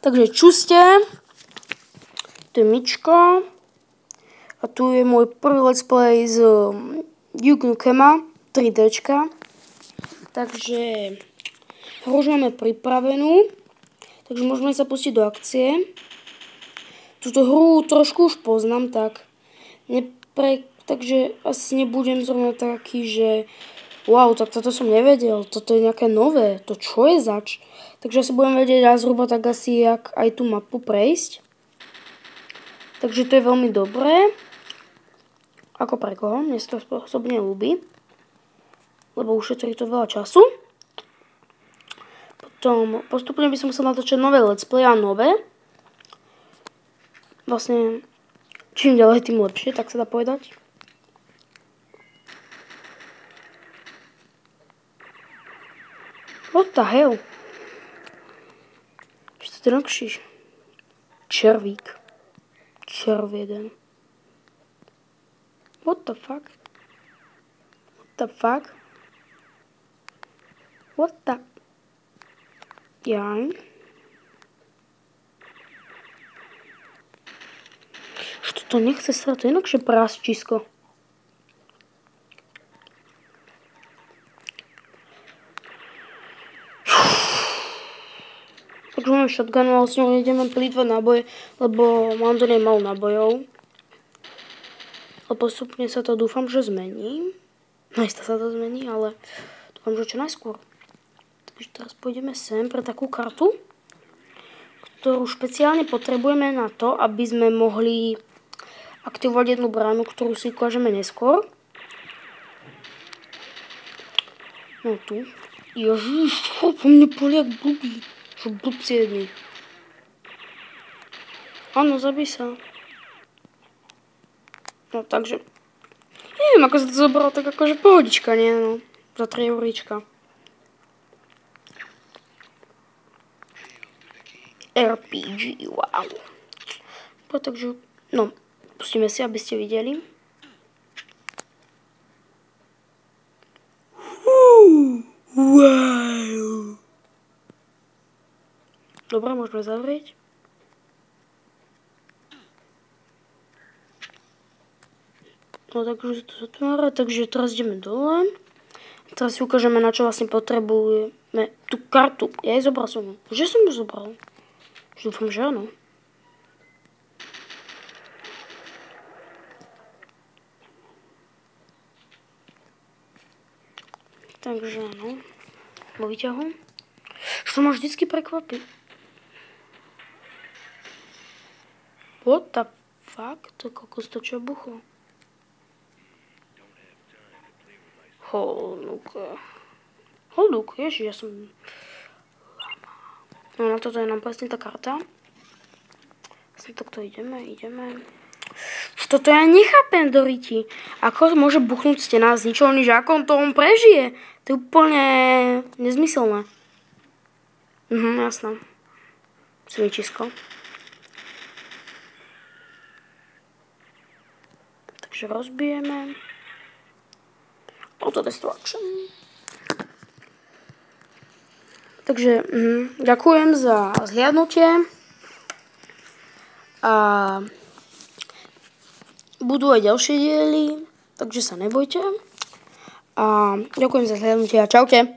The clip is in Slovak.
Takže čuste, tu je Mičko a tu je môj prvý let's play z Duke Nukema 3Dčka. Takže hru už máme pripravenú, takže môžeme sa pustiť do akcie. Túto hru trošku už poznám, takže asi nebudem zrovna taký, že wow, tak toto som nevedel, toto je nejaké nové, to čo je zač? Takže asi budem vedieť zhruba tak asi, jak aj tú mapu prejsť. Takže to je veľmi dobré. Ako pre koho, mne sa to osobne ľúbi, lebo ušetrí to veľa času. Potom postupne by som musel natočiť nové let's play a nové. Vlastne, čím ďalej, tým lepšie, tak sa dá povedať. What the hell? Čo to drahšíš? Červík. Červ jeden. What the fuck? What the fuck? What the... Jaj. Što to nechce srať? To je inakšie prásčisko. Takže máme shotgun, ale s ňou ideme plýtvať náboje, lebo mám do nej málo nábojov. Ale postupne sa to dúfam, že zmení. Najistá sa to zmení, ale dúfam, že čo najskôr. Takže teraz pôjdeme sem pre takú kartu, ktorú špeciálne potrebujeme na to, aby sme mohli aktivovať jednu bránu, ktorú si ukážeme neskôr. No tu. Ježiš, po mne poliak blbý. Čo blbci jedni. Áno, zabij sa. No takže, neviem, ako sa to zobralo, tak akože pohodička, nie no. Za 3 euríčka. RPG, wow. Takže, no, pustíme si, aby ste videli. Wow. Dobre, môžeme zavrieť. No takže to zatvára, takže teraz ideme dole. Teraz si ukážeme, na čo vlastne potrebujeme tú kartu. Ja jej zobral som ju. Že som ju zobral? Dúfam, že áno. Takže áno. Vo výťahu. Čo ma vždycky prekvapí. What the fuck? To je kokos, to čo buchlo. Holduk, ježiš, ja som... No na toto je nám presne tá karta. Vlastne takto ideme. Toto ja nechápem do riti. Ako môže buchnúť stena z ničoho nič, ako on prežije? To je úplne nezmyselné. Jasné. Svičisko. Takže rozbijeme. Auto destruction. Takže ďakujem za zhliadnutie. A budú aj ďalšie diely, takže sa nebojte. A ďakujem za zhliadnutie a čaute.